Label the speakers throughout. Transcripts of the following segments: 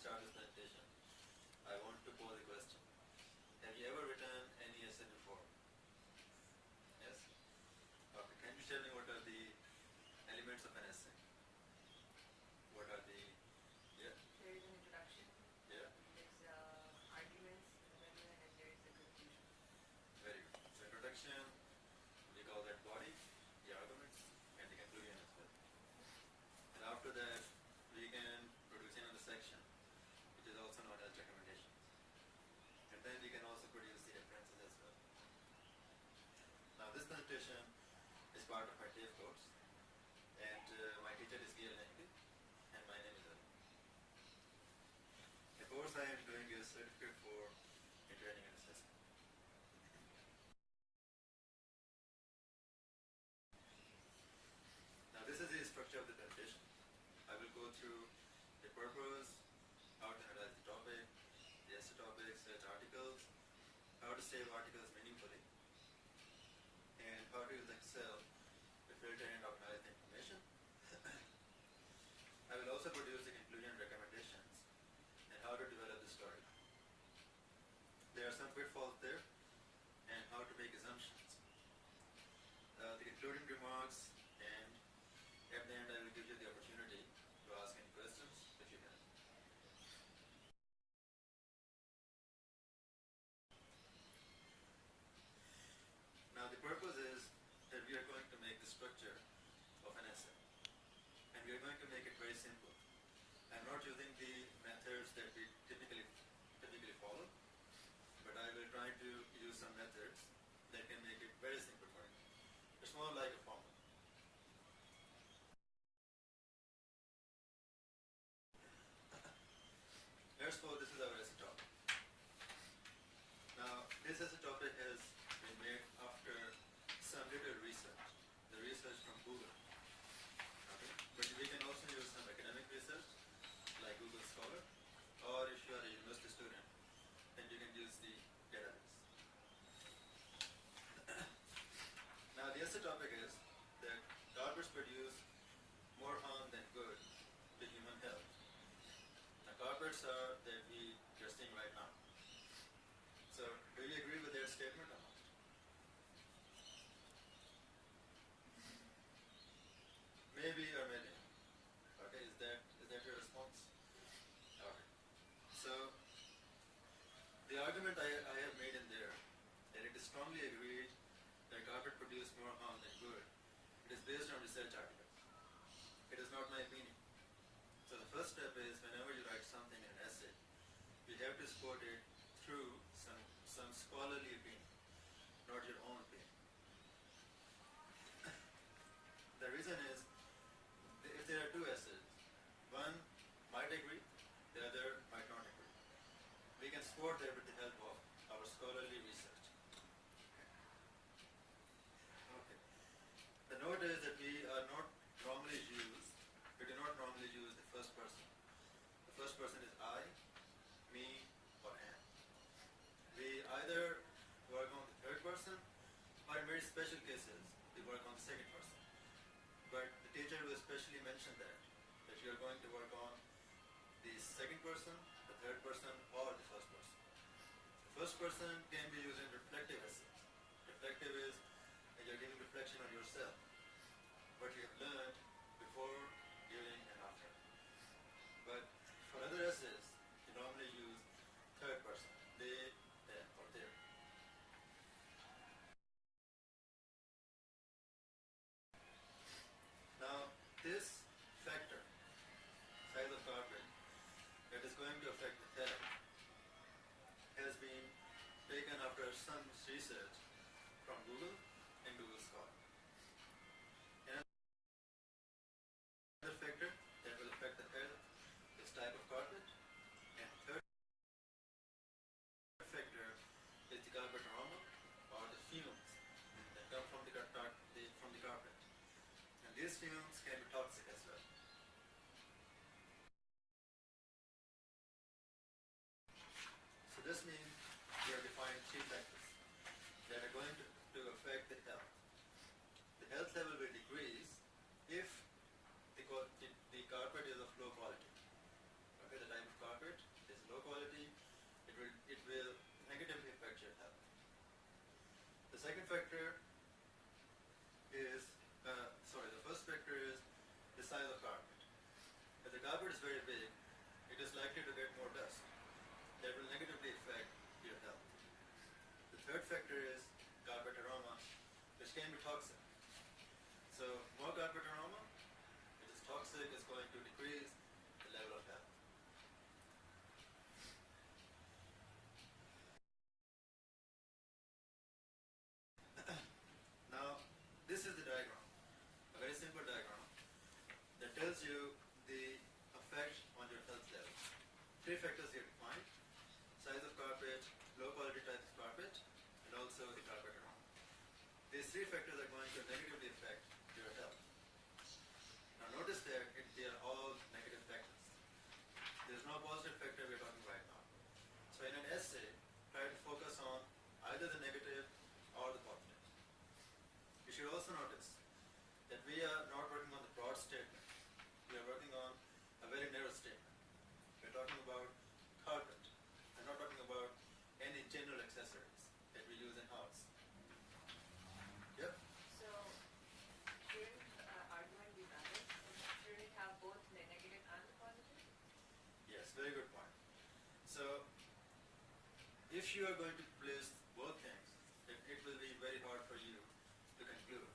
Speaker 1: start this presentation, I want to pose a question. Have you ever written any essay before? Yes? Okay, can you tell me what are the elements of an essay? What are the, yeah?
Speaker 2: There is an introduction,
Speaker 1: Yeah,
Speaker 2: there's arguments in the middle, and then there is a conclusion.
Speaker 1: very good. So introduction, we call that body, the arguments, and the conclusion as well. And after that, we can produce another section, which is also known as recommendations. And then we can also produce the references as well. Now this presentation is part of my TAFE course, and my teacher is Gail Henke, and my name is Arun. The course I am doing is Certificate for in Training and Assessment. Now this is the structure of the presentation. I will go through the purpose, how to analyze the topic, the essay topic, search articles, how to save articles meaningfully, and how to use Excel to filter and organize the information. I will also produce the conclusion recommendations and how to develop the story. There are some pitfalls there and how to make assumptions. The concluding remarks, and at the end I will give you the opportunity to ask any questions if you have. Now the purpose is that we are going to make the structure of an essay, and we are going to make it very simple. I'm not using the methods that we typically follow, but I will try to use some methods that can make it very simple for you. It's more like a formula. Let's suppose this is our essay topic. Now this essay topic has been made after some little research, the research from Google. Okay? But we can also use some academic research like Google Scholar, or if you are a university student, then you can use the database. Now the essay topic is that garbage produce more harm than good to human health. Now carpets are that we are seeing right now. So do you agree with that statement or not? Maybe or maybe not. Okay, is that your response? Okay. So the argument I have made in there, that it is strongly agreed that carpet produce more harm than good, it is based on research articles. It is not my opinion. So the first step is, whenever you write something in an essay, you have to support it through some scholarly opinion, not your own opinion. The reason is, if there are two essays, one might agree, the other might not agree. We can support that with the help of our scholarly research. Okay. The note is that we do not normally use the first person. The first person is I, me, or am. We either work on the third person, or in very special cases, we work on the second person. But the teacher will especially mention that you are going to work on the second person, the third person, or the first person. The first person can be used in reflective essays. Reflective is that you are giving reflection on yourself, what you have learned before, during, and after. But for other essays, you normally use third person, they, them, or their. Now, this factor, size of carpet, that is going to affect the health, has been taken after some research from Google and Google Scholar. Another factor that will affect the health is type of carpet, and third factor is the carpet aroma, or the fumes that come from the carpet. And these fumes can be toxic as well. So this means we have defined three factors that are going to affect the health. The health level will decrease if the carpet is of low quality. Okay, the type of carpet will negatively affect your health. The second factor is, the first factor is the size of carpet. If the carpet is very big, it is likely to get more dust. That will negatively affect your health. The third factor is carpet aroma, which can be toxic. So more carpet aroma, which is toxic, is going to decrease the level of health. Now, this is the diagram, a very simple diagram that tells you the effect on your health level. Three factors here defined: size of carpet, low quality type of carpet, and also the carpet aroma. These three factors are going to negatively affect your health. Now notice that they are all negative factors. There is no positive factor we are talking right now. So in an essay, try to focus on either the negative or the positive. You should also notice that we are not working on the broad statement. We are working on a very narrow statement. We are talking about carpet. I'm not talking about any general accessories that we use in house. Yep.
Speaker 2: So, shouldn't argument be balanced? Shouldn't it have both the negative and the positive?
Speaker 1: Yes, very good point. So, if you are going to place both things, it will be very hard for you to conclude.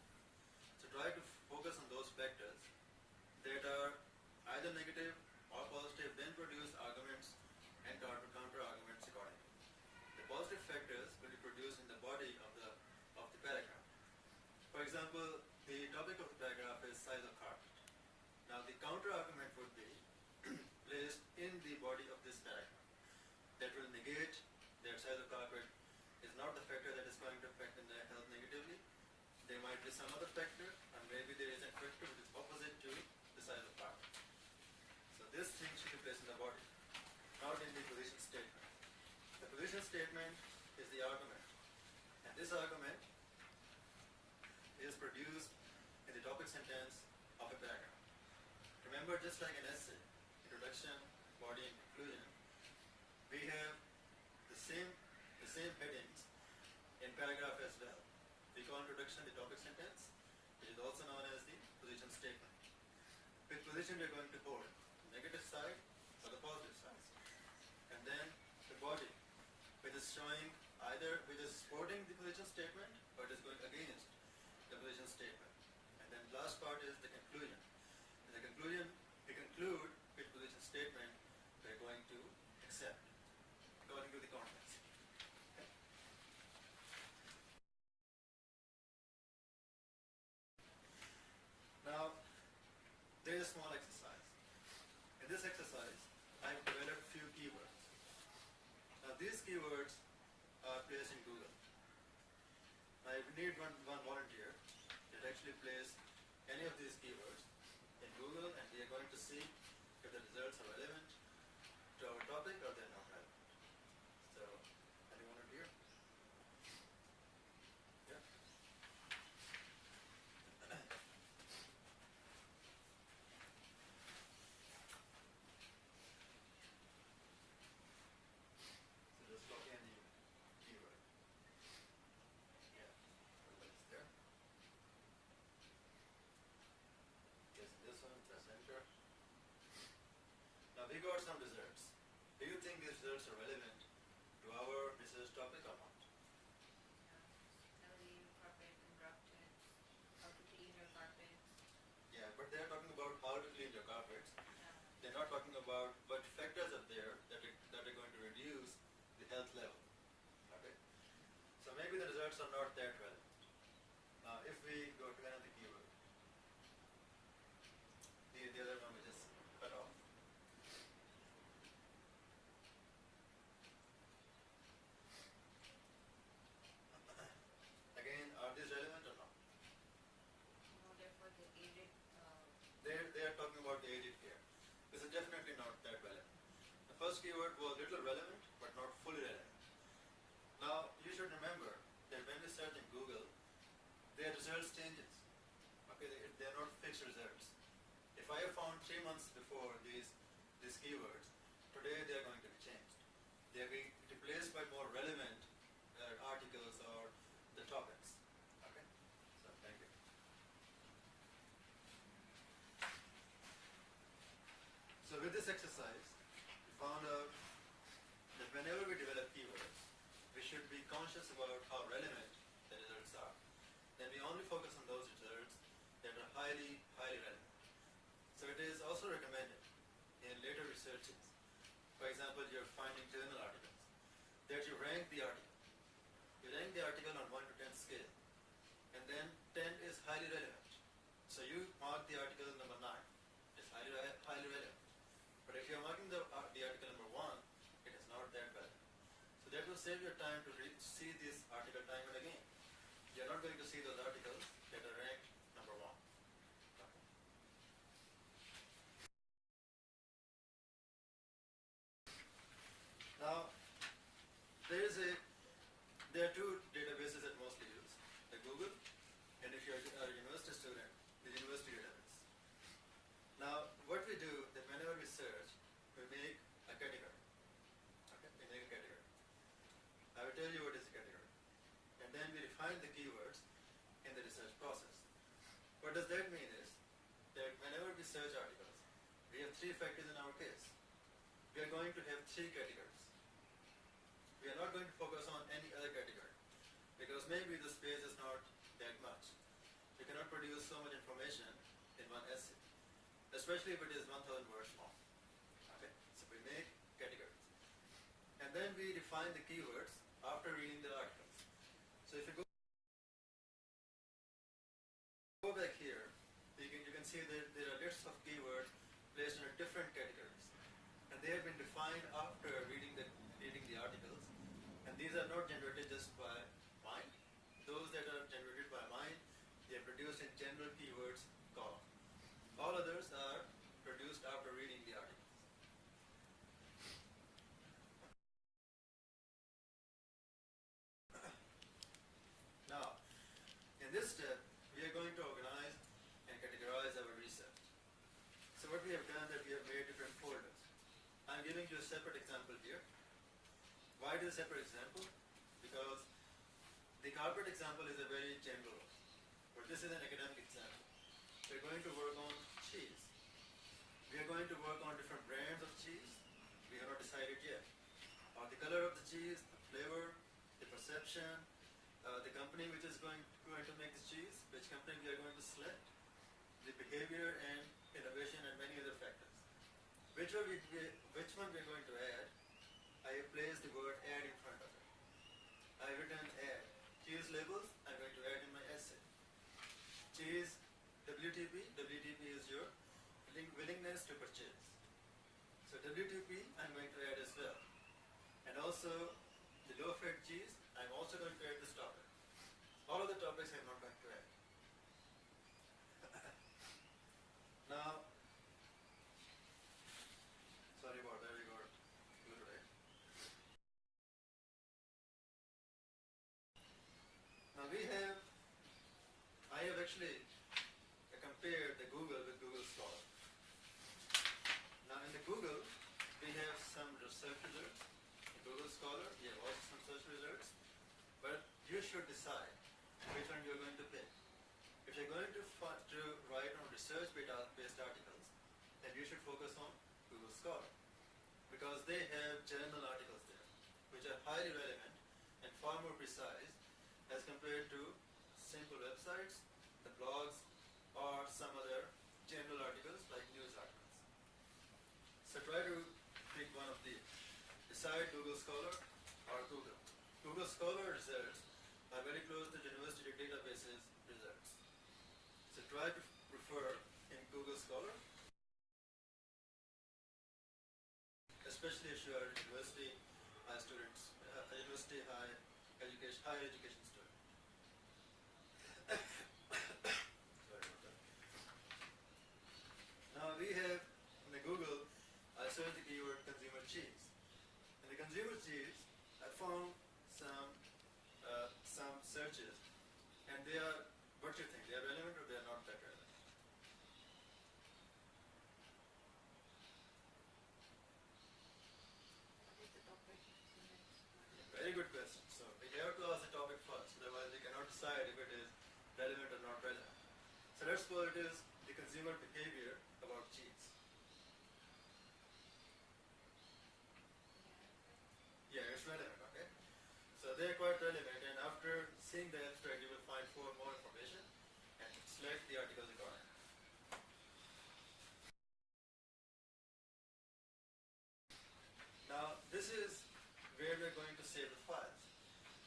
Speaker 1: So try to focus on those factors that are either negative or positive, then produce arguments and counter arguments accordingly. The positive factors will be produced in the body of the paragraph. For example, the topic of the paragraph is size of carpet. Now the counter argument would be placed in the body of this paragraph. That will negate that size of carpet is not the factor that is going to affect in the health negatively. There might be some other factor, and maybe there is a factor which is opposite to the size of carpet. So this thing should be placed in the body, not in the position statement. The position statement is the argument, and this argument is produced in the topic sentence of a paragraph. Remember, just like an essay, introduction, body, and conclusion, we have the same headings in paragraph as well. We call introduction the topic sentence, which is also known as the position statement. Which position we are going to hold, the negative side or the positive side. And then the body, which is showing which is supporting the position statement or it is going against the position statement. And then last part is the conclusion. In the conclusion, we conclude which position statement we are going to accept according to the context. Okay? Now, there is a small exercise. In this exercise, I have developed few keywords. Now, these keywords are placed in Google. Now, if you need one volunteer that actually plays any of these keywords in Google, and we are going to see if the results are relevant to our topic or they're not relevant. So, any volunteer? Yeah. So just copy any keyword. Yeah. Everybody's there. Yes, this one, press enter. Now we got some results. Do you think these results are relevant to our research topic or not?
Speaker 2: Healthy carpet and rough tips, how to clean your carpet.
Speaker 1: Yeah, but they're talking about how to clean your carpets.
Speaker 2: Yeah.
Speaker 1: They're not talking about what factors are there that are going to reduce the health level. Okay? So maybe the results are not that relevant. Now if we go to another keyword, the other one we just cut off. Again, are these relevant or not?
Speaker 2: No, therefore the aided.
Speaker 1: They are talking about the aided care. This is definitely not that relevant. The first keyword was little relevant, but not fully relevant. Now, you should remember that when we search in Google, their results changes. Okay, they are not fixed results. If I have found 3 months before these keywords, today they are going to be changed. They are going to replaced by more relevant articles or the topics. Okay? So, thank you. So, with this exercise, we found out that whenever we develop keywords, we should be conscious about how relevant the results are. Then we only focus on those results that are highly, highly relevant. So it is also recommended in later researches, for example, you're finding journal articles, that you rank the article. You rank the article on 1 to 10 scale, and then 10 is highly relevant. So you mark the article number 9, it's highly relevant. But if you're marking the article number 1, it is not that relevant. So that will save your time to see this article time and again. You're not going to see those articles that are ranked number 1. Okay. Now, there are two databases that mostly use, the Google, and if you're a university student, the university database. Now, what we do is whenever we search, we make a category. Okay, we make a category. I will tell you what is a category. And then we define the keywords in the research process. What does that mean is that whenever we search articles, we have 3 factors in our case. We are going to have 3 categories. We are not going to focus on any other category because maybe the space is not that much. We cannot produce so much information in one essay, especially if it is 1,000 words long. Okay, so we make categories. And then we define the keywords after reading the articles. So if you go back here, you can see that there are lists of keywords placed in different categories. And they have been defined after reading the articles. And these are not generated just by mind. Those that are generated by mind, they are produced in general keywords column. All others are produced after reading the articles. Now, in this step, we are going to organize and categorize our research. So what we have done is we have made different folders. I'm giving you a separate example here. Why is a separate example? Because the carpet example is a very general one, but this is an academic example. We're going to work on cheese. We are going to work on different brands of cheese. We have not decided yet. The color of the cheese, the flavor, the perception, the company which is going to make the cheese, which company we are going to select, the behavior and innovation and many other factors. Which one we are going to add? I have placed the word add in front of it. I have written add. Cheese labels, I'm going to add in my essay. Cheese WTP, WTP is your willingness to purchase. So WTP I'm going to add as well. And also the low fat cheese, I'm also going to add this topic. All of the topics I'm not going to add. Now, sorry about that, we got a little late. Now I have actually compared the Google with Google Scholar. Now in the Google, we have some research results. In Google Scholar, we have also some search results. But you should decide which one you're going to pick. If you're going to write on research-based articles, then you should focus on Google Scholar. Because they have journal articles there, which are highly relevant and far more precise as compared to simple websites, the blogs, or some other general articles like news articles. So try to pick one of these. Decide Google Scholar or Google. Google Scholar results are very close to university databases results. So try to prefer in Google Scholar, especially if you are a university students, higher education student. Sorry about that. Now we have in the Google, I searched the keyword consumer cheese. In the consumer cheese, I found some searches, and they are, what do you think? They are relevant or they are not that relevant?
Speaker 2: What is the topic? So next one.
Speaker 1: let's suppose it is the consumer behavior about cheese. Yeah, it's relevant, okay? So they're quite relevant, and after seeing the abstract, you will find more information and select the articles accordingly. Now, this is where we're going to save the files.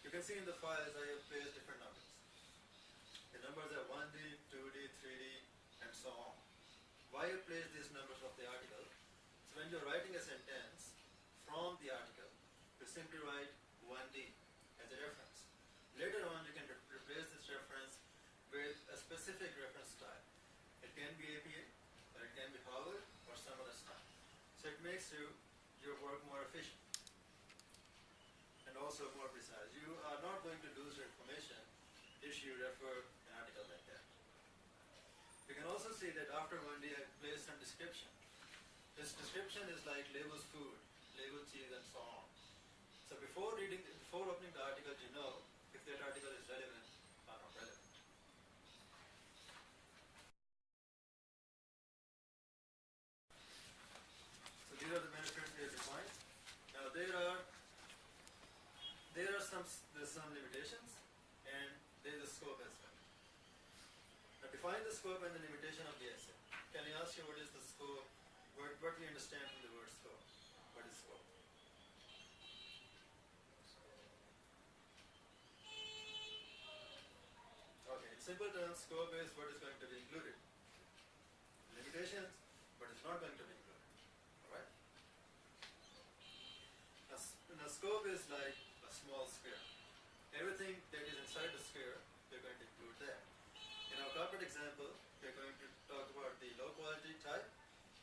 Speaker 1: You can see in the files I have placed different numbers. The numbers are 1D, 2D, 3D, and so on. Why you place these numbers of the article? So when you're writing a sentence from the article, you simply write 1D as a reference. Later on, you can replace this reference with a specific reference style. It can be APA, or it can be Howard, or some other style. So it makes your work more efficient and also more precise. You are not going to lose your information if you refer an article like that. You can also see that after 1D I placed some description. This description is like labels food, label cheese, and so on. So before opening the article, you know if that article is relevant or not relevant. So these are the benefits we have defined. Now there are some limitations, and there is a scope as well. Now define the scope and the limitation of the essay. Can I ask you what is the scope? What we understand from the word scope? What is scope? Okay, in simple terms, scope is what is going to be included. Limitations, what is not going to be included. Alright? Now scope is like a small sphere. Everything that is inside the sphere, we're going to include there. In our corporate example, we're going to talk about the low quality type,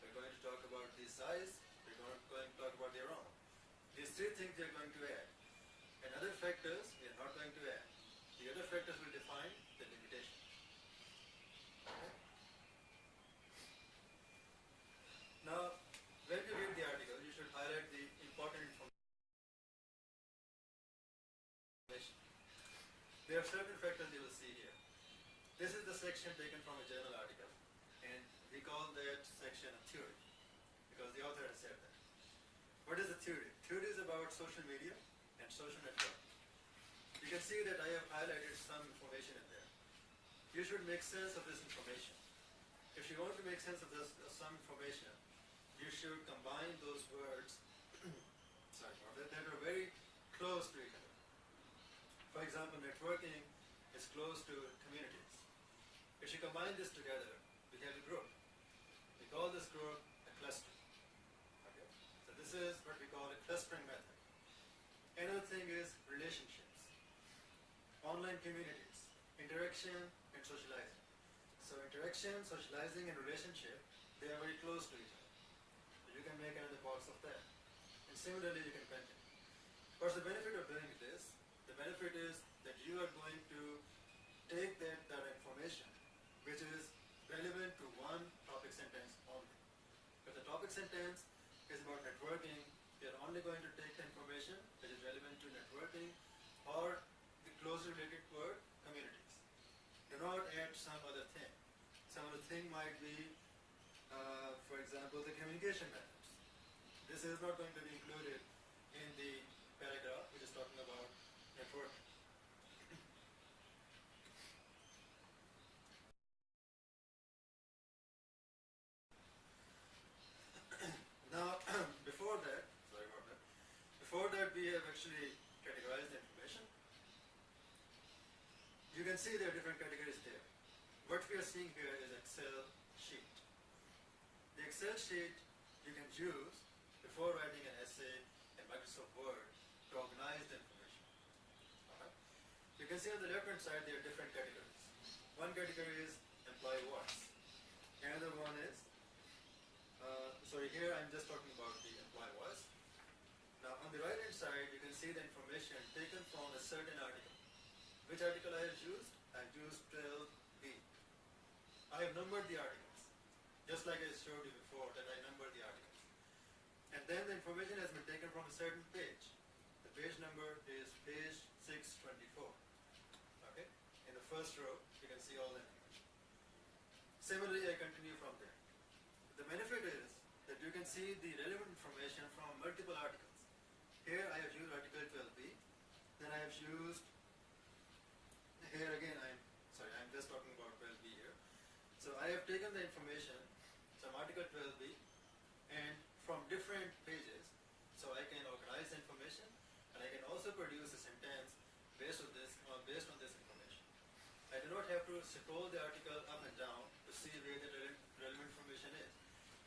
Speaker 1: we're going to talk about the size, we're going to talk about the aroma. These three things we are going to add. And other factors we are not going to add. The other factors will define the limitation. Okay? Now, when you read the article, you should highlight the important information. There are certain factors you will see here. This is the section taken from a journal article, and we call that section a theory, because the author has said that. What is a theory? Theory is about social media and social network. You can see that I have highlighted some information in there. You should make sense of this information. If you want to make sense of some information, you should combine those words that are very close to each other. For example, networking is close to communities. If you combine this together, we have a group. We call this group a cluster. Okay? So this is what we call a clustering method. Another thing is relationships, online communities, interaction and socializing. So interaction, socializing, and relationship, they are very close to each other. So you can make another box of that. And similarly, you can continue. What's the benefit of doing this? The benefit is that you are going to take that information which is relevant to one topic sentence only. If the topic sentence is about networking, you are only going to take the information which is relevant to networking or the closely related word communities. Do not add some other thing. Some other thing might be, for example, the communication methods. This is not going to be included in the paragraph which is talking about networking. Now, before that we have actually categorized the information. You can see there are different categories there. What we are seeing here is Excel sheet. The Excel sheet you can use before writing an essay in Microsoft Word to organize the information. Alright? You can see on the left hand side there are different categories. One category is employee voice. Another one is, here I'm just talking about the employee voice. Now on the right hand side you can see the information taken from a certain article. Which article I have used? I have used 12B. I have numbered the articles, just like I showed you before that I numbered the articles. And then the information has been taken from a certain page. The page number is page 624. Okay? In the first row, you can see all the information. Similarly, I continue from there. The benefit is that you can see the relevant information from multiple articles. Here I have used article 12b, then I have used, here again I'm just talking about 12b here. So I have taken the information from article 12b and from different pages, so I can organize the information and I can also produce a sentence based on this information. I do not have to scroll the article up and down to see where the relevant information is.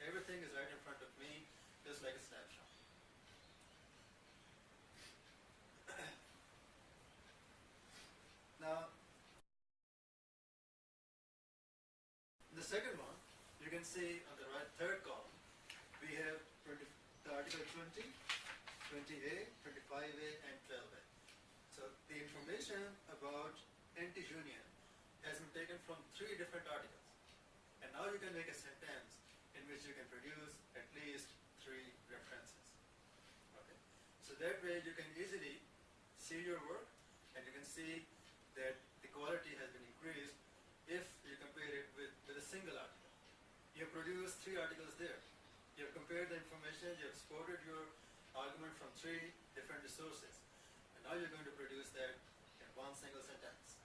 Speaker 1: Everything is right in front of me, just like a snapshot. Now, the second one, you can see on the third column, we have the article 20, 20A, 25A, and 12A. So the information about anti-union has been taken from 3 different articles. And now you can make a sentence in which you can produce at least 3 references. Okay? So that way you can easily see your work and you can see that the quality has been increased if you compare it with a single article. You have produced 3 articles there. You have compared the information, you have exported your argument from 3 different resources. And now you're going to produce that in one single sentence.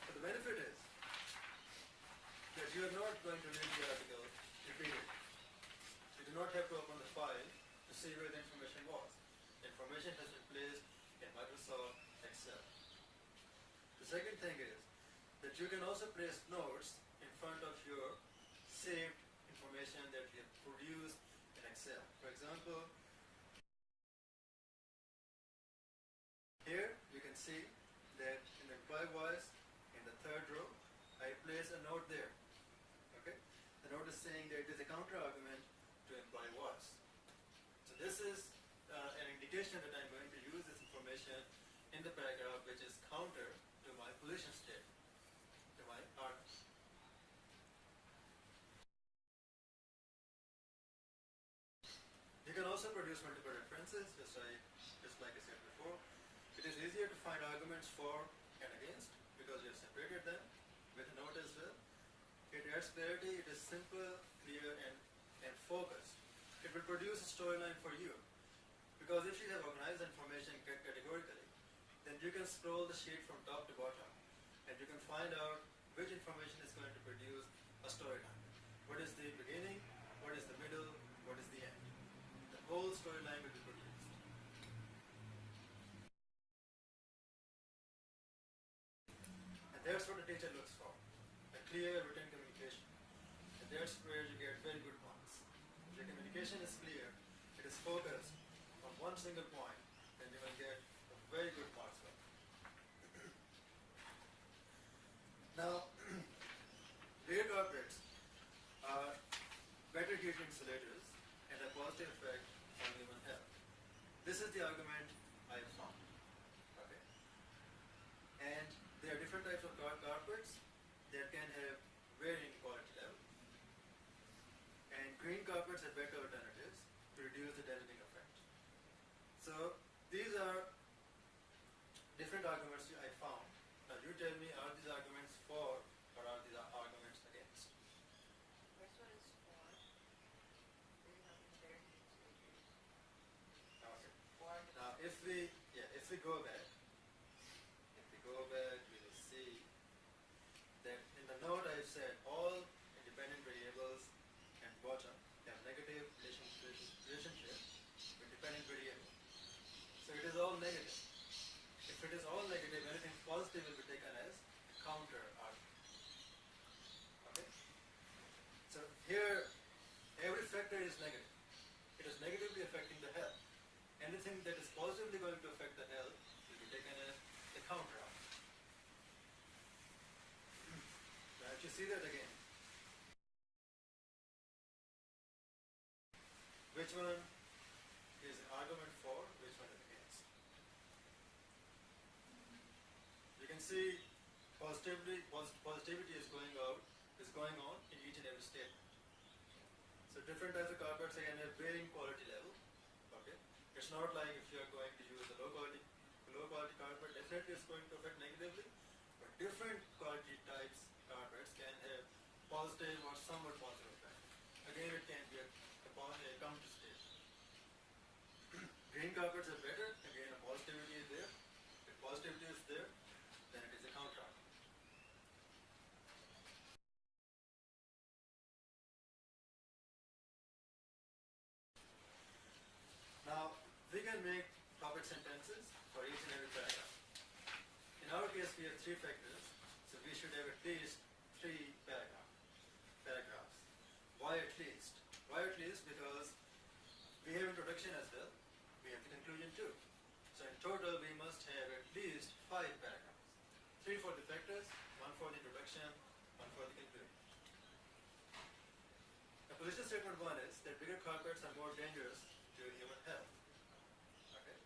Speaker 1: But the benefit is that you are not going to read the article repeatedly. You do not have to open the file to see where the information was. The information has been placed in Microsoft Excel. The second thing is that you can also place notes in front of your saved information that you have produced in Excel. For example, here you can see that in the employee voice, in the third row, I place a note there. Okay? The note is saying that it is a counter argument to employee voice. So this is an indication that I'm going to use this information in the paragraph which is counter to my position statement, to my argument. You can also produce multiple references, just like I said before. It is easier to find arguments for and against because you have separated them with a note as well. It adds clarity, it is simple, clear, and focused. It will produce a storyline for you. Because if you have organized information categorically, then you can scroll the sheet from top to bottom and you can find out which information is going to produce a storyline. What is the beginning, what is the middle, what is the end. The whole storyline will be produced. And that's what a teacher looks for, a clear written communication. And that's where you get very good marks. If your communication is clear, it is focused on one single point, then you will get a very good marks for it. Now, rear carpets are better heat insulators and a positive effect on human health. This is the argument I found. Okay. And there are different types of carpets that can have varying quality level. And green carpets are better alternatives to reduce the damaging effect. So these are different arguments I found. Now you tell me, are these arguments for or are these arguments against?
Speaker 2: First one is for. Do you have it there?
Speaker 1: Okay.
Speaker 2: For the
Speaker 1: Now if we go back, we will see that in the note I said all independent variables and bottom have negative relationship with dependent variable. So it is all negative. If it is all negative, anything positive will be taken as counter argument. Okay? So here every factor is negative. It is negatively affecting the health. Anything that is positively going to affect the health will be taken as the counter argument. Now if you see that again, which one is argument for, which one is against? You can see positivity is going on in each and every statement. So different types of carpets again have varying quality level. Okay, It's not like if you are going to use a low quality carpet, definitely it's going to affect negatively, but different quality types carpets can have positive or somewhat positive effect. Again, it can be a counter state. Green carpets are better, again a positivity is there. If positivity is there, then it is a counter argument. Now, we can make topic sentences for each and every paragraph. In our case, we have 3 factors, so we should have at least 3 paragraphs. Why at least? Why at least? Because we have introduction as well, we have the conclusion too. So in total, we must have at least 5 paragraphs. 3 for the factors, 1 for the introduction, 1 for the conclusion. The position statement 1 is that bigger carpets are more dangerous to human health. Okay.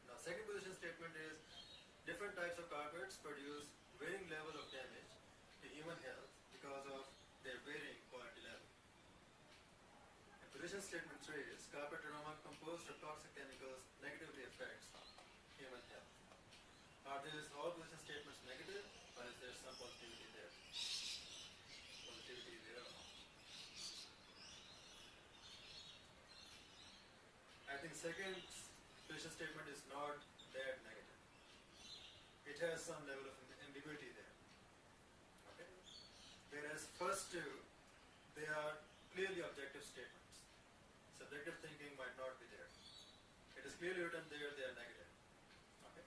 Speaker 1: Now, second position statement is different types of carpets produce varying level of damage to human health because of their varying quality level. And position statement 3 is carpet aroma composed of toxic chemicals negatively affects human health. Are these all position statements negative, or is there some positivity there? Positivity there or not? I think second position statement is not that negative. It has some level of ambiguity there. Okay? Whereas first 2, they are clearly objective statements. Subjective thinking might not be there. It is clearly written there, they are negative. Okay?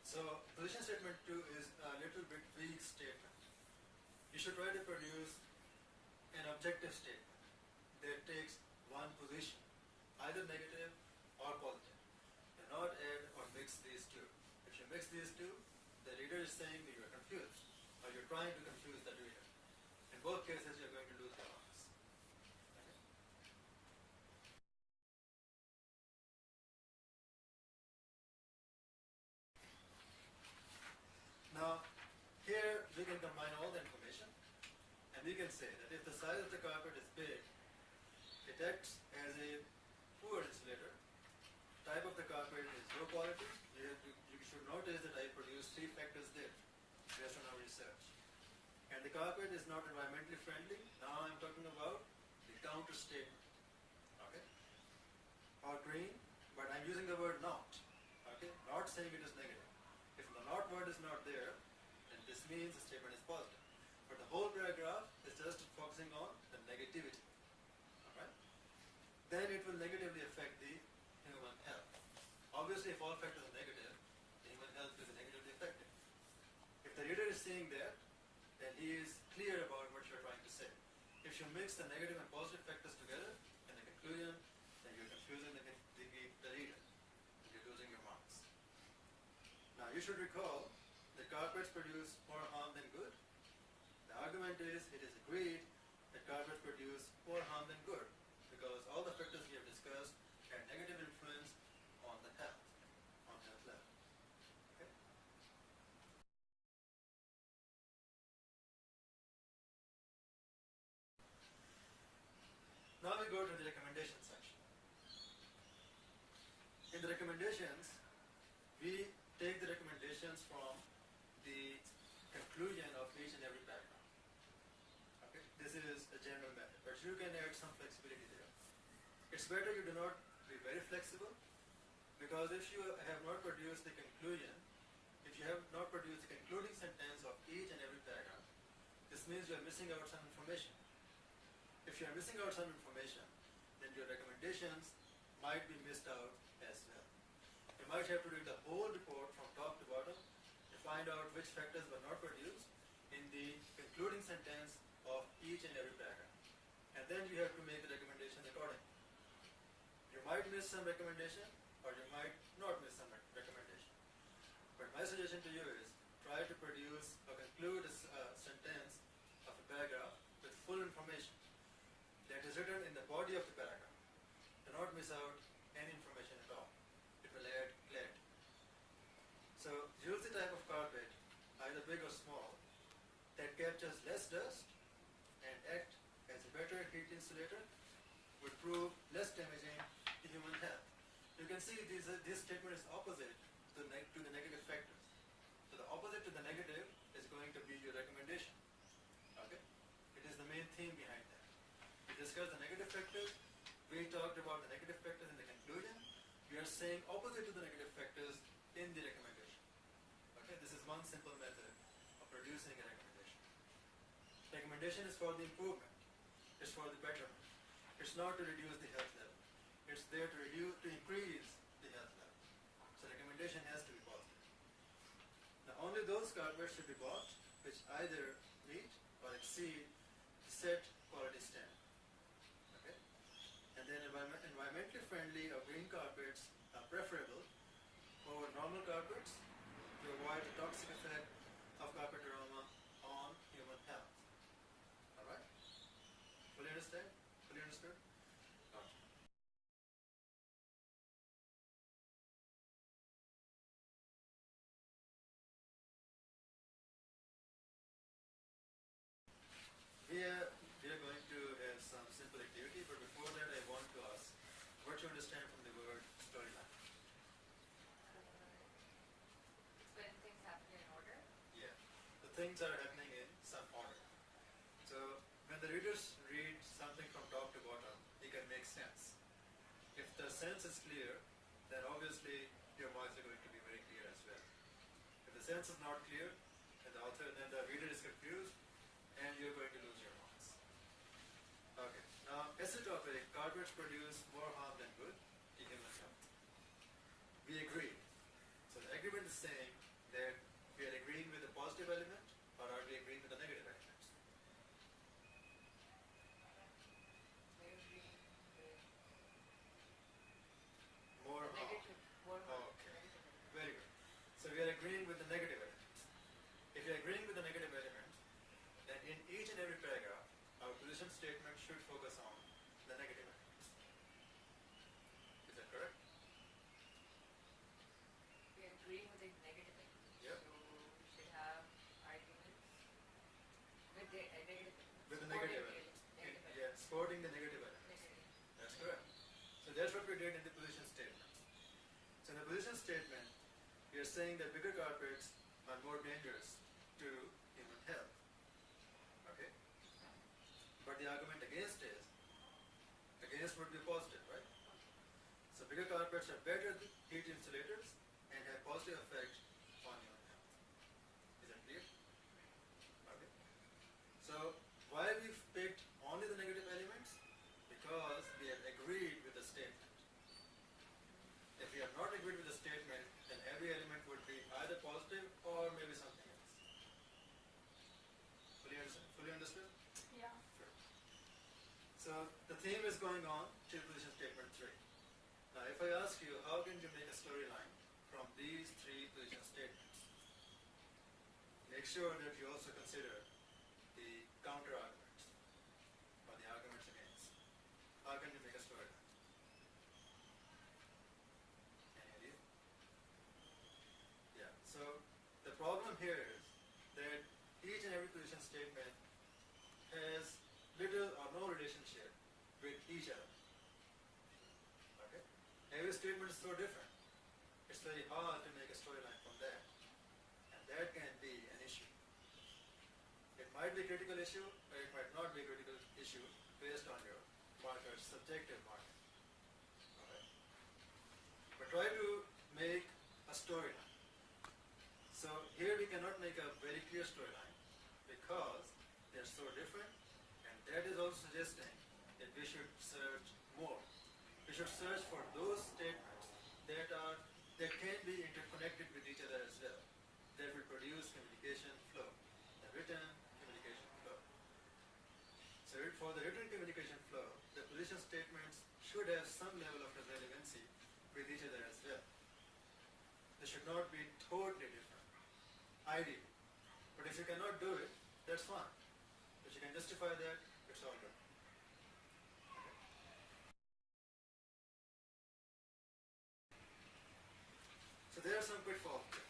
Speaker 1: So position statement 2 is a little bit weak statement. You should try to produce an objective statement that takes one position, either negative or positive. Do not add or mix these 2. If you mix these 2, the reader is saying that you are confused, or you're trying to confuse the reader. In both cases, you're going to lose your marks. Okay. Now, here we can combine all the information, and we can say that if the size of the carpet is big, it acts as a poor insulator. Type of the carpet is low quality. You should notice that I produced 3 factors there based on our research. And the carpet is not environmentally friendly. Now I'm talking about the counter statement. Okay? Or green, but I'm using the word not. Okay? Not saying it is negative. If the not word is not there, then this means the statement is positive. But the whole paragraph is just focusing on the negativity. Alright? Then it will negatively affect the human health. Obviously, if all factors are negative, the human health is negatively affected. If the reader is saying that, then he is clear about what you're trying to say. If you mix the negative and positive factors together in the conclusion, then you're confusing the reader, and you're losing your marks. Now, you should recall that carpets produce more harm than good. The argument is, it is agreed that carpets produce more harm than good, because all the factors we have discussed had negative influence on the health, on health level. Okay? Now we go to the recommendation section. In the recommendations, we take the recommendations from the conclusion of each and every paragraph. Okay? This is a general method, but you can add some flexibility there. It's better you do not be very flexible, because if you have not produced the conclusion, if you have not produced the concluding sentence of each and every paragraph, this means you are missing out some information. If you are missing out some information, then your recommendations might be missed out as well. You might have to read the whole report from top to bottom to find out which factors were not produced in the concluding sentence of each and every paragraph. And then you have to make the recommendations accordingly. You might miss some recommendation, or you might not miss some recommendation. But my suggestion to you is, try to produce or conclude a sentence of a paragraph with full information that is written in the body of the paragraph. Do not miss out any information at all. It will add clarity. So use the type of carpet, either big or small, that captures less dust and act as a better heat insulator, would prove less damaging see this statement is opposite to the negative factors. So the opposite to the negative is going to be your recommendation. Okay? It is the main theme behind that. We discussed the negative factors. We talked about the negative factors in the conclusion. We are saying opposite to the negative factors in the recommendation. Okay? This is one simple method of producing a recommendation. Recommendation is for the improvement. It's for the betterment. It's not to reduce the health level. It's there to increase the health level. So recommendation has to be positive. Now only those carpets should be bought which either meet or exceed the set quality standard. Okay? And then environmentally friendly or green carpets are preferable over normal carpets to avoid the toxic effect of carpet aroma on human health. Alright? Fully understand? Fully understood? Okay. We are going to have some simple activity, but before that I want to ask what you understand from the word storyline.
Speaker 2: It's when things happen in order.
Speaker 1: Yeah. The things are happening in some order. So when the readers read something from top to bottom, it can make sense. If the sense is clear, then obviously your marks are going to be very clear as well. If the sense is not clear, then the reader is confused, and you're going to lose your marks. Okay. Now, as a topic, carpets produce more harm than good to human health. We agree. So the agreement is saying that we are agreeing with the positive element, or are we agreeing with the negative elements?
Speaker 2: We agree with
Speaker 1: More
Speaker 2: the
Speaker 1: harm.
Speaker 2: negative. More harm.
Speaker 1: Okay.
Speaker 2: Negative element.
Speaker 1: Very good. So we are agreeing with the negative elements. If you are agreeing with the negative element, then in each and every paragraph, our position statement should focus on the negative elements. Is that correct?
Speaker 2: We agree with the negative element.
Speaker 1: Yep.
Speaker 2: So we should have arguments with the negative element.
Speaker 1: With the
Speaker 2: Supporting
Speaker 1: negative
Speaker 2: the
Speaker 1: element.
Speaker 2: negative
Speaker 1: Yeah,
Speaker 2: element.
Speaker 1: supporting the negative elements.
Speaker 2: Negative.
Speaker 1: That's correct. So that's what we did in the position statement. So in the position statement, we are saying that bigger carpets are more dangerous to human health. Okay? But the argument against would be positive, right? So bigger carpets are better heat insulators and have positive effect on human health. Is that clear? Okay. So why we've picked only the negative elements? Because we have agreed with the statement. If we have not agreed with the statement, then every element would be either positive or maybe something else. Fully understood?
Speaker 2: Yeah.
Speaker 1: Sure. So the theme is going on to position statement 3. Now if I ask you, how can you make a storyline from these 3 position statements? Make sure that you also consider the counter arguments or the arguments against. How can you make a storyline? Any idea? Yeah. So the problem here is that each and every position statement has little or no relationship with each other. Okay? Every statement is so different. It's very hard to make a storyline from that. And that can be an issue. It might be a critical issue, or it might not be a critical issue based on your marker's subjective marker. Alright? But try to make a storyline. So here we cannot make a very clear storyline because they're so different, and that is also suggesting that we should search more. We should search for those statements that can be interconnected with each other as well, that will produce communication flow, the written communication flow. So for the written communication flow, the position statements should have some level of relevancy with each other as well. They should not be totally different, ideally. But if you cannot do it, that's fine. If you can justify that, it's all good. So there are some pitfalls here.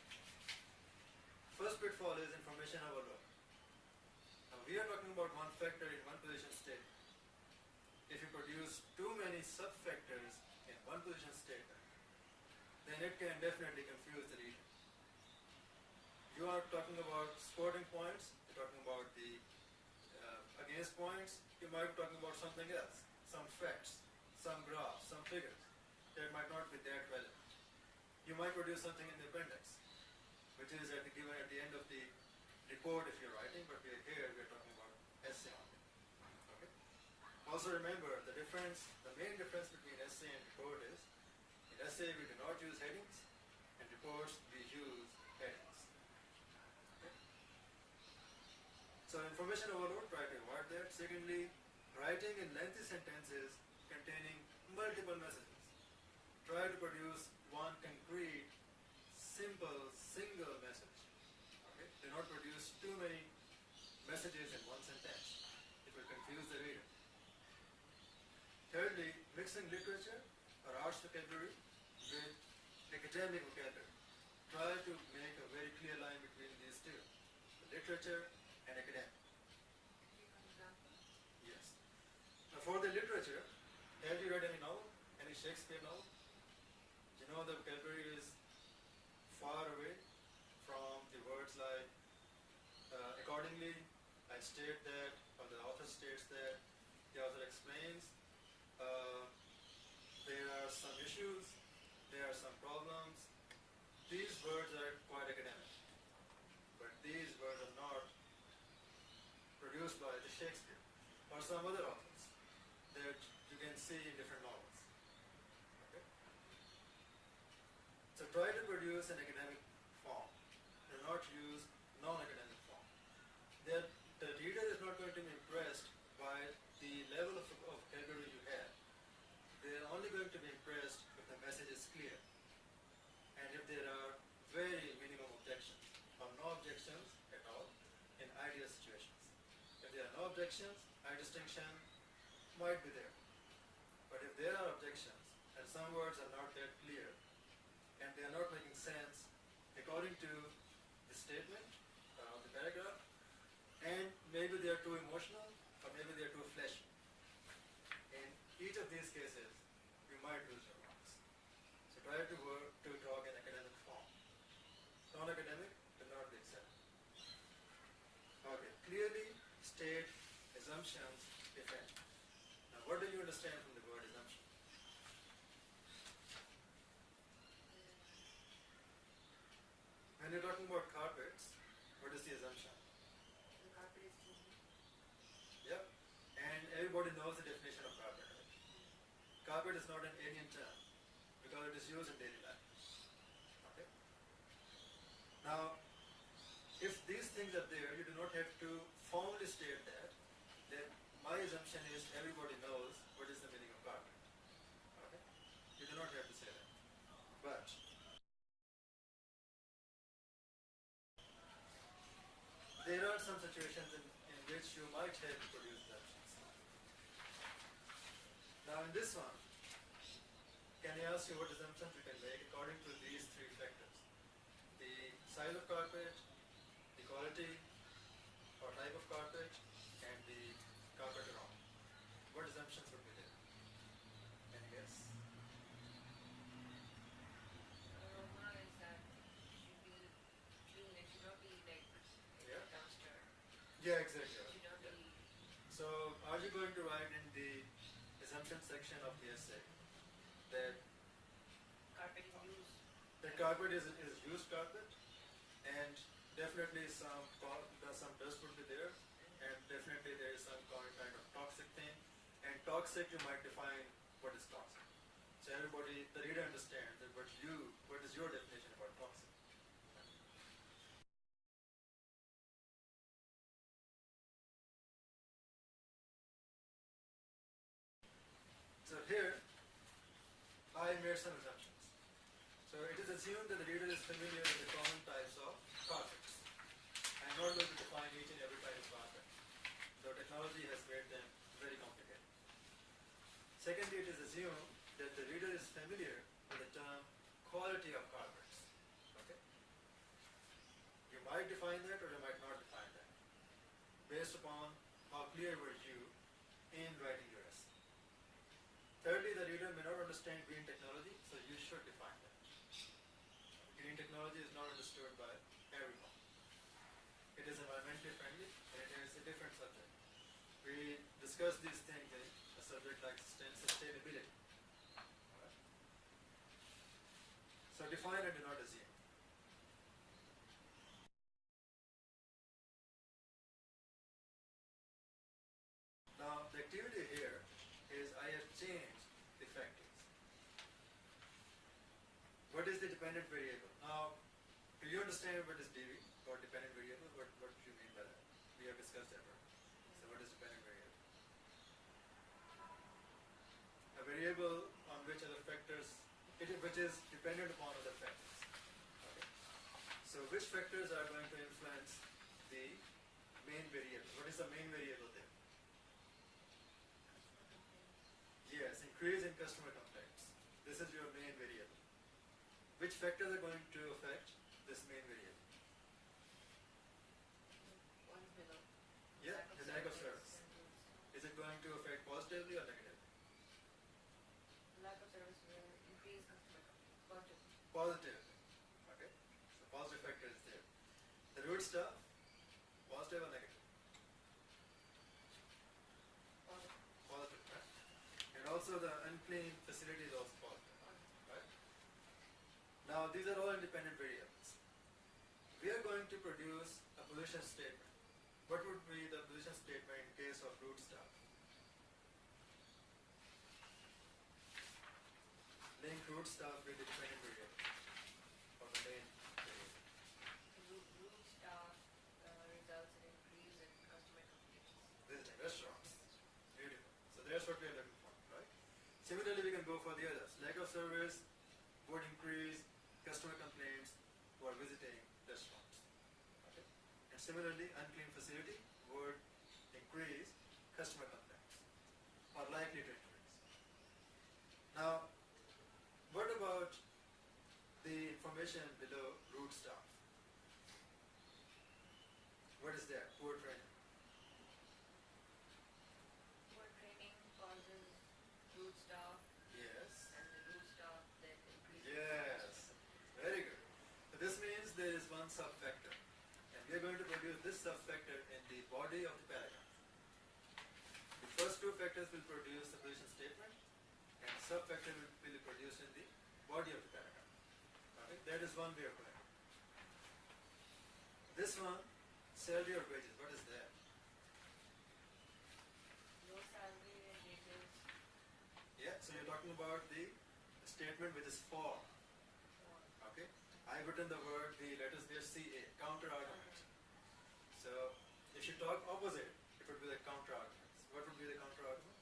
Speaker 1: First pitfall is information overload. Now we are talking about one factor in one position statement. If you produce too many sub-factors in one position statement, then it can definitely confuse the reader. You are talking about sporting points, you're talking about the against points, you might be talking about something else, some facts, some graphs, some figures that might not be that relevant. You might produce something in the appendix, which is given at the end of the report if you're writing, but we're talking about essay only. Okay? Also remember the main difference between essay and report is, in essay we do not use headings, in reports we use headings. Okay? So information overload, try to avoid that. Secondly, writing in lengthy sentences containing multiple messages. Try to produce one concrete, simple, single message. Okay? Do not produce too many messages in one sentence. It will confuse the reader. Thirdly, mixing literature or arts vocabulary with academic vocabulary. Try to make a very clear line between these two, literature and academic. Yes. Now for the literature, have you read any novel? Any Shakespeare novel? You know the vocabulary is far away from the words like accordingly, I state that, or the author states that, the author explains, there are some issues, there are some problems. These words are quite academic, but these words are not produced by the Shakespeare or some other authors that you can see in different novels. Okay? So try to produce an academic form. Do not use non-academic form. The reader is not going to be impressed by the level of vocabulary you have. They are only going to be impressed if the message is clear and if there are very minimum objections or no objections at all in ideal situations. If there are no objections, a distinction might be there. But if there are objections and some words are not that clear and they are not making sense according to the statement of the paragraph, and maybe they are too emotional or maybe they are too fleshy. In each of these cases, you might lose your marks. So try to talk in academic form. Non-academic will not be accepted. Okay, clearly state assumptions, if any. Now what do you understand from the word assumption? When you're talking about carpets, what is the assumption?
Speaker 2: The carpet is clean.
Speaker 1: Yep. And everybody knows the definition of carpet. Right? Carpet is not an alien term because it is used in daily life. Okay. Now, if these things are there, you do not have to formally state that. Then my assumption is everybody knows what is the meaning of carpet. Okay. You do not have to say that. But there are some situations in which you might have to produce assumptions. Now in this one, can I ask you what assumptions you can make according to these three factors? The size of carpet, the quality or type of carpet, and the carpet aroma. What assumptions would be there? Any guess?
Speaker 2: Aroma is that it should be clean. It should not be like
Speaker 1: Yeah.
Speaker 2: a dumpster.
Speaker 1: Yeah, exactly.
Speaker 2: It
Speaker 1: Right.
Speaker 2: should not
Speaker 1: Yeah.
Speaker 2: be.
Speaker 1: So are you going to write in the assumption section of the essay that
Speaker 2: Carpet is used.
Speaker 1: the carpet is used carpet, and definitely some dust would be there, and definitely there is some kind of toxic thing, and toxic you might define what is toxic. So everybody, the reader understands that what is your definition about toxic. So here, I made some assumptions. So it is assumed that the reader is familiar with the common types of carpets. I am not going to define each and every type of carpet, though technology has made them very complicated. Secondly, it is assumed that the reader is familiar with the term quality of carpets. Okay? You might define that or you might not define that, based upon how clear were you in writing your essay. Thirdly, the reader may not understand green technology, so you should define that. Green technology is not understood by everyone. It is environmentally friendly and it is a different subject. We discuss these things in a subject like sustainability. Alright? So define and do not assume. Now the activity here is I have changed the factors. What is the dependent variable? Now, do you understand what is DV or dependent variable? What do you mean by that? We have discussed that, right? So what is dependent variable? A variable on which other factors, which is dependent upon other factors. Okay. So which factors are going to influence the main variable? What is the main variable there? Yes, increase in customer complaints. This is your main variable. Which factors are going to affect this main variable?
Speaker 2: One below.
Speaker 1: Yeah, the lack of service. Is it going to affect positively or negatively?
Speaker 2: Lack of service will increase customer complaints. Positive.
Speaker 1: Positively. Okay. So positive factor is there. The root stuff, positive or negative?
Speaker 2: Positive.
Speaker 1: Positive, right? And also the unclean facility is also positive, right? Now these are all independent variables. We are going to produce a position statement. What would be the position statement in case of root stuff? Link root stuff with the dependent variable or the main variable.
Speaker 2: Root staff results in increase in customer complaints.
Speaker 1: Visiting restaurants. Beautiful. So that's what we are looking for, right? Similarly, we can go for the others. Lack of service would increase customer complaints who are visiting restaurants. Okay? And similarly, unclean facility would increase customer complaints or likely to increase. Now, what about the information below root staff? What is there? Poor training.
Speaker 2: Poor training causes root staff,
Speaker 1: Yes.
Speaker 2: and the root staff then increases.
Speaker 1: Yes. Very good. So this means there is one sub-factor. And we are going to produce this sub-factor in the body of the paragraph. The first two factors will produce the position statement and the sub-factor will be produced in the body of the paragraph. Okay? That is one way of doing it. This one, salary or wages, what is that?
Speaker 2: Low salary and wages.
Speaker 1: Yeah, so you're talking about the statement which is for. Okay? I have written the word, the letters there CA, counter argument. So if you talk opposite, it would be the counter arguments. What would be the counter argument?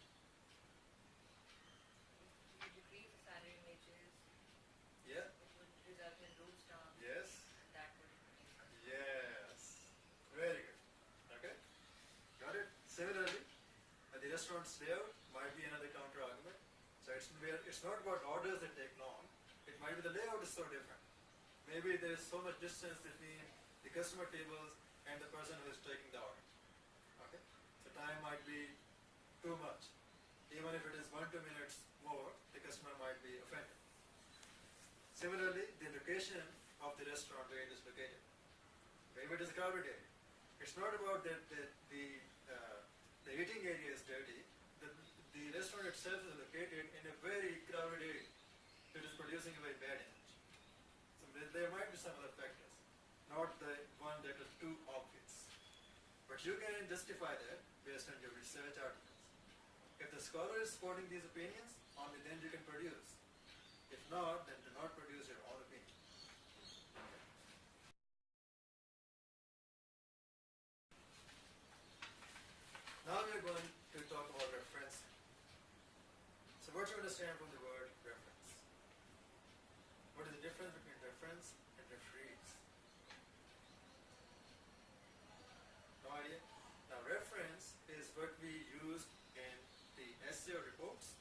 Speaker 2: If you decrease the salary and wages,
Speaker 1: Yeah?
Speaker 2: it would result in root staff,
Speaker 1: Yes?
Speaker 2: and that would increase customer.
Speaker 1: Yes. Very good. Okay? Got it? Similarly, the restaurant's layout might be another counter argument. So it's not about orders that take long. It might be the layout is so different. Maybe there is so much distance between the customer tables and the person who is taking the order. Okay? So time might be too much. Even if it is 1-2 minutes more, the customer might be offended. Similarly, the location of the restaurant where it is located. Maybe it is a crowded area. It's not about that the eating area is dirty. The restaurant itself is located in a very crowded area. It is producing a very bad image. So there might be some other factors, not the one that is too obvious. But you can justify that based on your research articles. If the scholar is supporting these opinions, only then you can produce. If not, then do not produce your own opinion. Now we are going to talk about referencing. So what do you understand from the word reference? What is the difference between reference and referees? No idea? Now reference is what we use in the essay or reports,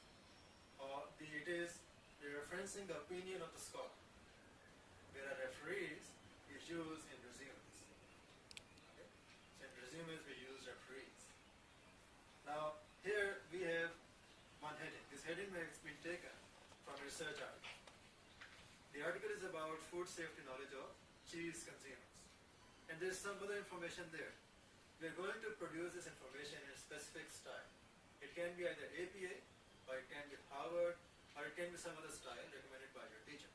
Speaker 1: or it is referencing the opinion of the scholar. Whereas referees is used in resumes. Okay? So in resumes we use referees. Now here we have one heading. This heading has been taken from a research article. The article is about about food safety knowledge of cheese consumers. And there is some other information there. We are going to produce this information in a specific style. It can be either APA, or it can be Harvard, or it can be some other style recommended by your teacher.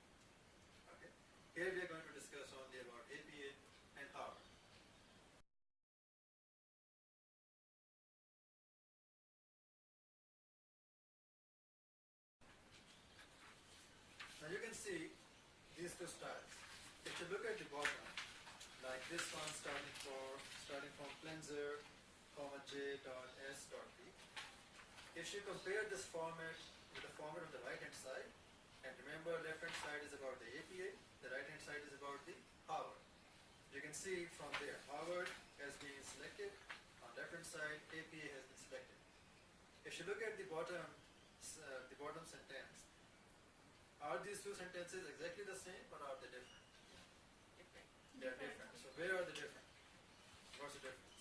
Speaker 1: Okay? Here we are going to discuss only about APA and Harvard. Now you can see these two styles. If you look at the bottom, like this one starting from Plenzer, J.S.B. If you compare this format with the format on the right hand side, and remember left hand side is about the APA, the right hand side is about the Harvard. You can see from there, Harvard has been selected, on left hand side APA has been selected. If you look at the bottom sentence, are these two sentences exactly the same or are they different?
Speaker 2: Different.
Speaker 1: They are different. So where are they different? What's the difference?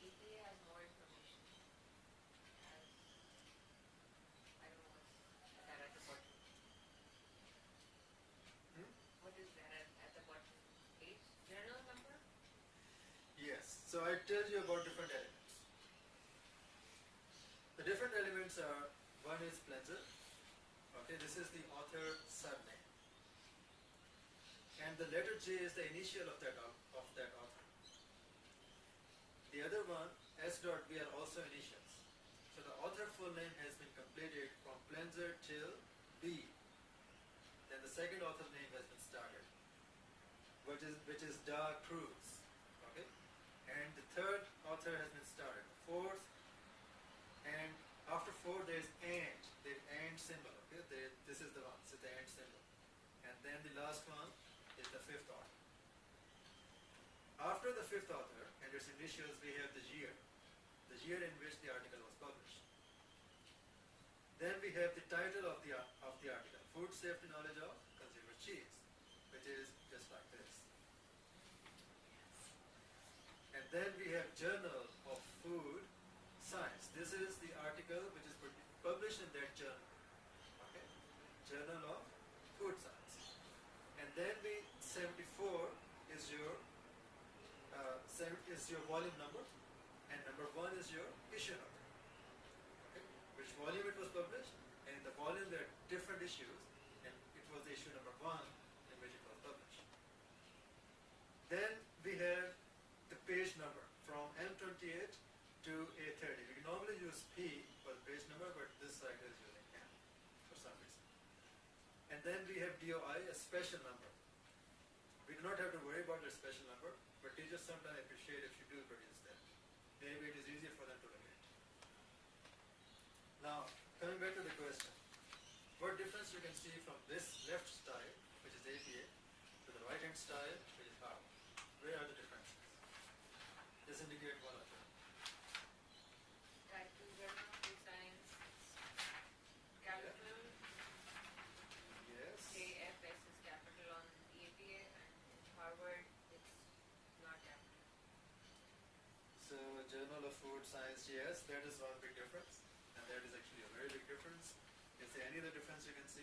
Speaker 2: EPA has more information. Has, I don't know what's that at the bottom. What is that at the bottom page? Journal number?
Speaker 1: Yes. So I tell you about different elements. The different elements are, one is Plenzer. Okay, this is the author surname. And the letter J is the initial of that author. The other one, S.B. are also initials. So the author full name has been completed from Plenzer till B. Then the second author name has been started, which is Da Cruz. Okay? And the third author has been started. The fourth, and after four there is and. The and symbol. Okay? This is the one. This is the and symbol. And then the last one is the fifth author. After the fifth author and its initials, we have the year in which the article was published. Then we have the title of the article, Food Safety Knowledge of Consumer Cheese, which is just like this. And then we have Journal of Food Science. This is the article which is published in that journal. Okay? Journal of Food Science. And then the 74 is your volume number, and number 1 is your issue number. Okay? Which volume it was published, and in the volume there are different issues, and it was the issue number 1 in which it was published. Then we have the page number from M28 to A30. We normally use P for the page number, but this site is using M for some reason. And then we have DOI, a special number. We do not have to worry about the special number, but teachers sometimes appreciate if you do produce that. Maybe it is easier for them to locate. Now, coming back to the question, what difference you can see from this left style, which is APA, to the right hand style, which is Harvard? Where are the differences? Just indicate one of them.
Speaker 2: Title Journal of Food Science. Capital.
Speaker 1: Yes.
Speaker 2: JFS is capital on EPA, and in Harvard it's not capital.
Speaker 1: So, Journal of Food Science, yes, that is one big difference, and that is actually a very big difference. Is there any other difference you can see?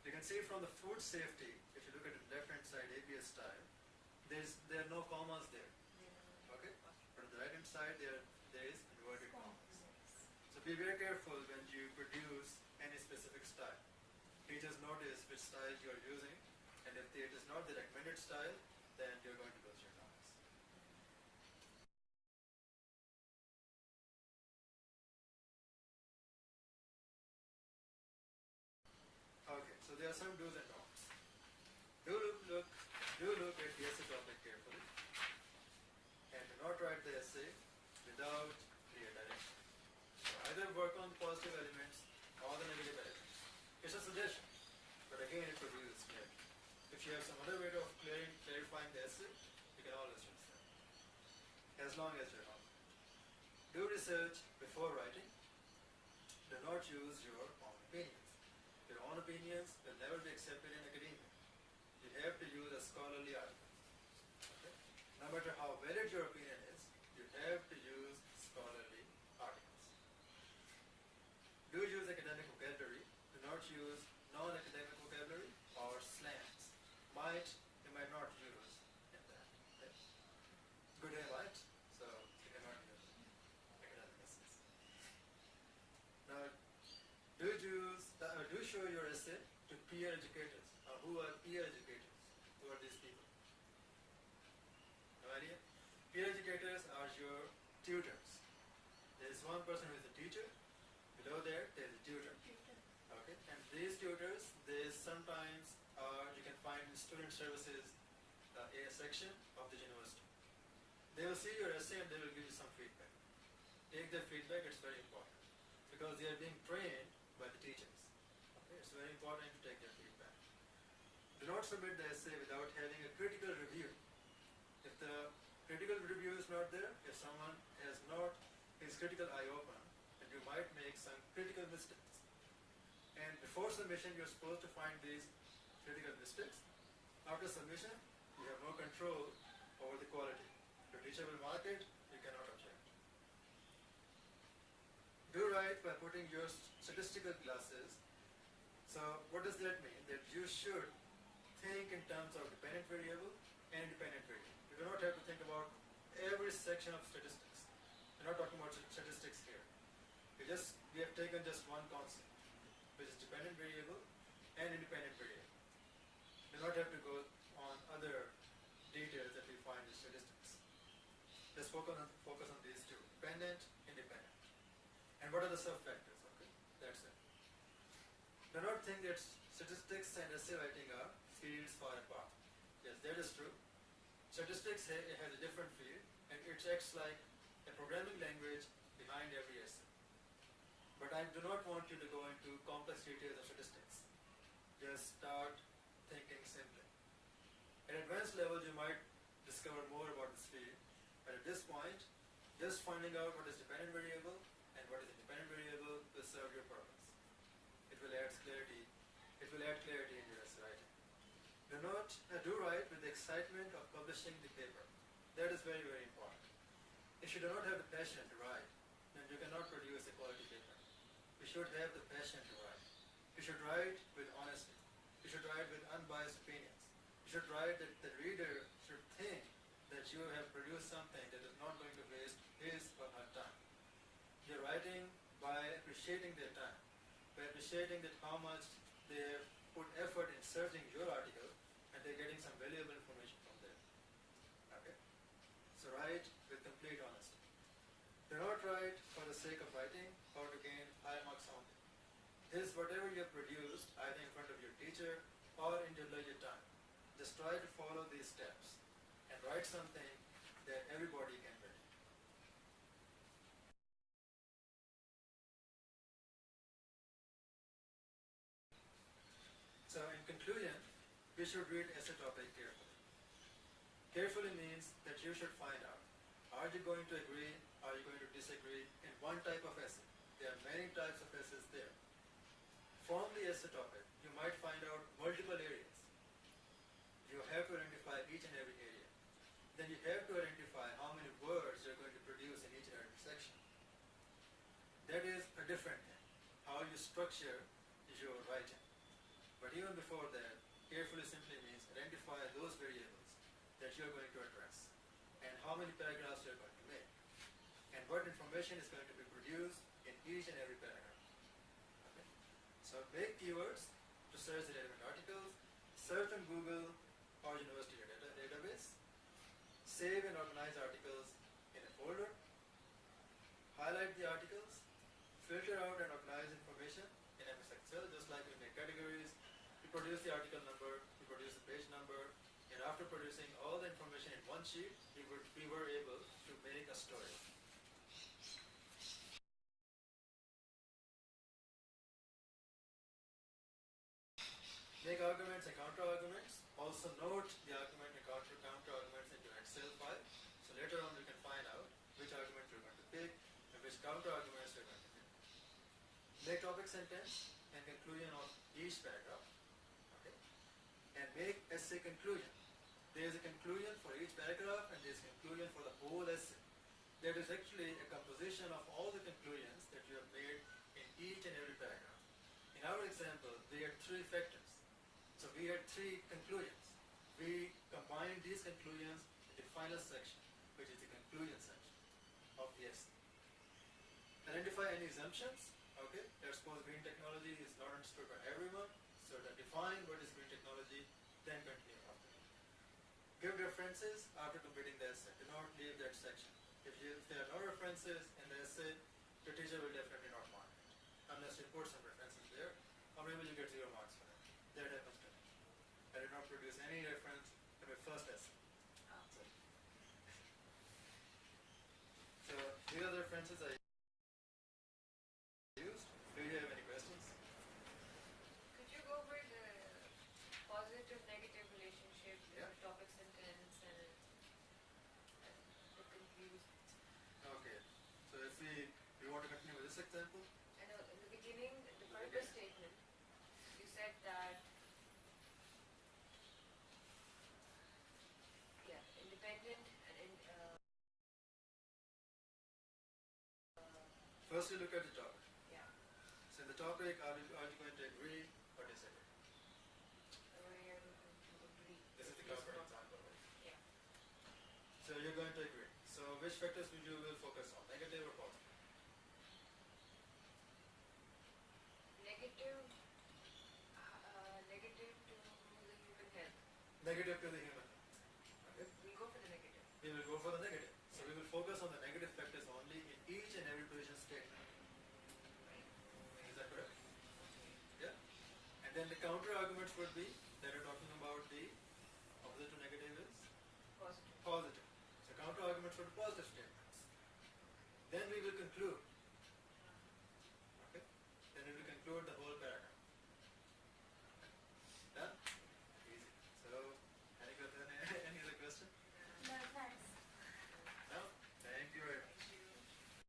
Speaker 1: You can see from the food safety, if you look at the left hand side APA style, there are no commas there. Okay? But on the right hand side there is inverted commas. So be very careful when you produce any specific style. Teachers notice which style you are using, and if it is not the recommended style, then you are going to lose your marks. Okay, so there are some do's and don'ts. Do look at the essay topic carefully, and do not write the essay without clear direction. So either work on the positive elements or the negative elements. It's a suggestion, but again it produces clarity. If you have some other way of clarifying the essay, you can always use that, as long as you're not. Do research before writing. Do not use your own opinions. Your own opinions will never be accepted in academia. You have to use a scholarly article. Okay? No matter how valid your opinion is, you have to use scholarly articles. Do use academic vocabulary. Do not use non-academic peer educators, or who are peer educators? Who are these people? No idea? Peer educators are your tutors. There is one person who is a teacher. Below there is a tutor. Okay, and these tutors, they sometimes you can find in student services a section of the university. They will see your essay and they will give you some feedback. Take their feedback, it's very important because they are being trained by the teachers. Okay, it's very important to take their feedback. Do not submit the essay without having a critical review. If the critical review is not there, if someone has not his critical eye open, then you might make some critical mistakes. And before submission, you're supposed to find these critical mistakes. After submission, you have no control over the quality. The teacher will mark it, you cannot object. Do right by putting your statistical glasses. So what does that mean? That you should think in terms of dependent variable and independent variable. You do not have to think about every section of statistics. We're not talking about statistics here. We have taken just one concept, which is dependent variable and independent variable. You do not have to go on other details that we find in statistics. Just focus on these two, dependent, independent. And what are the sub-factors? Okay, that's it. Do not think that statistics and essay writing are fields far apart. Yes, that is true. Statistics has a different field, and it acts like a programming language behind every essay. But I do not want you to go into complex details of statistics. Just start thinking simply. At advanced levels, you might discover more about this field, but at this point, just finding out what is dependent variable and what is independent variable will serve your purpose. It will add clarity. It will add clarity in your essay writing. Do write with the excitement of publishing the paper. That is very, very important. If you do not have the passion to write, then you cannot produce a quality paper. You should have the passion to write. You should write with honesty. You should write with unbiased opinions. You should write that the reader should think that you have produced something that is not going to waste his or her time. You're writing by appreciating their time, by appreciating that how much they have put effort in searching your article and they're getting some valuable information from there. Okay? So write with complete honesty. Do not write for the sake of writing or to gain high marks only. This whatever you have produced, either in front of your teacher or in your leisure time. Just try to follow these steps and write something that everybody can read. So in conclusion, we should read essay topic carefully. Carefully means that you should find out, are you going to agree, are you going to disagree in one type of essay? There are many types of essays there. From the essay topic, you might find out multiple areas. You have to identify each and every area. Then you have to identify how many words you're going to produce in each and every section. That is a different thing, how you structure your writing. But even before that, carefully simply means identify those variables that you're going to address and how many paragraphs you're going to make and what information is going to be produced in each and every paragraph. Okay? So make keywords to search the relevant articles, search on Google or university database, save and organize articles in a folder, highlight the articles, filter out and organize information in MS Excel, just like we make categories. You produce the article number, you produce the page number, and after producing all the information in one sheet, we were able to make a story. Make arguments and counter-arguments. Also note the argument and counter-arguments into an Excel file. So later on you can find out which argument you're going to pick and which counter-arguments you're going to pick. Make topic sentence and conclusion of each paragraph. Okay? And make essay conclusion. There is a conclusion for each paragraph and there is a conclusion for the whole essay. That is actually a composition of all the conclusions that you have made in each and every paragraph. In our example, we had 3 factors. So we had 3 conclusions. We combined these conclusions in the final section, which is the conclusion section of the essay. Identify any assumptions. Okay, let's suppose green technology is not understood by everyone. So that define what is green technology, then continue after that. Give references after completing the essay. Do not leave that section. If there are no references in the essay, the teacher will definitely not mark it. Unless you put some references there, or maybe you get 0 marks for that. That happens to me. I did not produce any reference in my first essay.
Speaker 2: Oh.
Speaker 1: So these are the references I used. Do you have any questions?
Speaker 2: Could you go over the positive negative relationship
Speaker 1: Yeah.
Speaker 2: with topic sentence and the confused?
Speaker 1: Okay. So if we want to continue with this example,
Speaker 2: I know in the beginning, the purpose statement, you said that, yeah, independent and
Speaker 1: first we look at the topic.
Speaker 2: yeah,
Speaker 1: So in the topic, are you going to agree or disagree?
Speaker 2: where to agree.
Speaker 1: This is the
Speaker 2: Yes,
Speaker 1: corporate
Speaker 2: no.
Speaker 1: example, right?
Speaker 2: Yeah.
Speaker 1: So you're going to agree. So which factors will focus on, negative or positive?
Speaker 2: Negative, negative to the human health.
Speaker 1: Negative to the human. Okay.
Speaker 2: We go for the negative.
Speaker 1: We will go for the negative. So we will focus on the negative factors only in each and every position statement.
Speaker 2: Right.
Speaker 1: Is that correct?
Speaker 2: Okay.
Speaker 1: Yeah. And then the counter arguments would be that you're talking about the opposite to negative is
Speaker 2: Positive.
Speaker 1: positive. So counter arguments for the positive statement.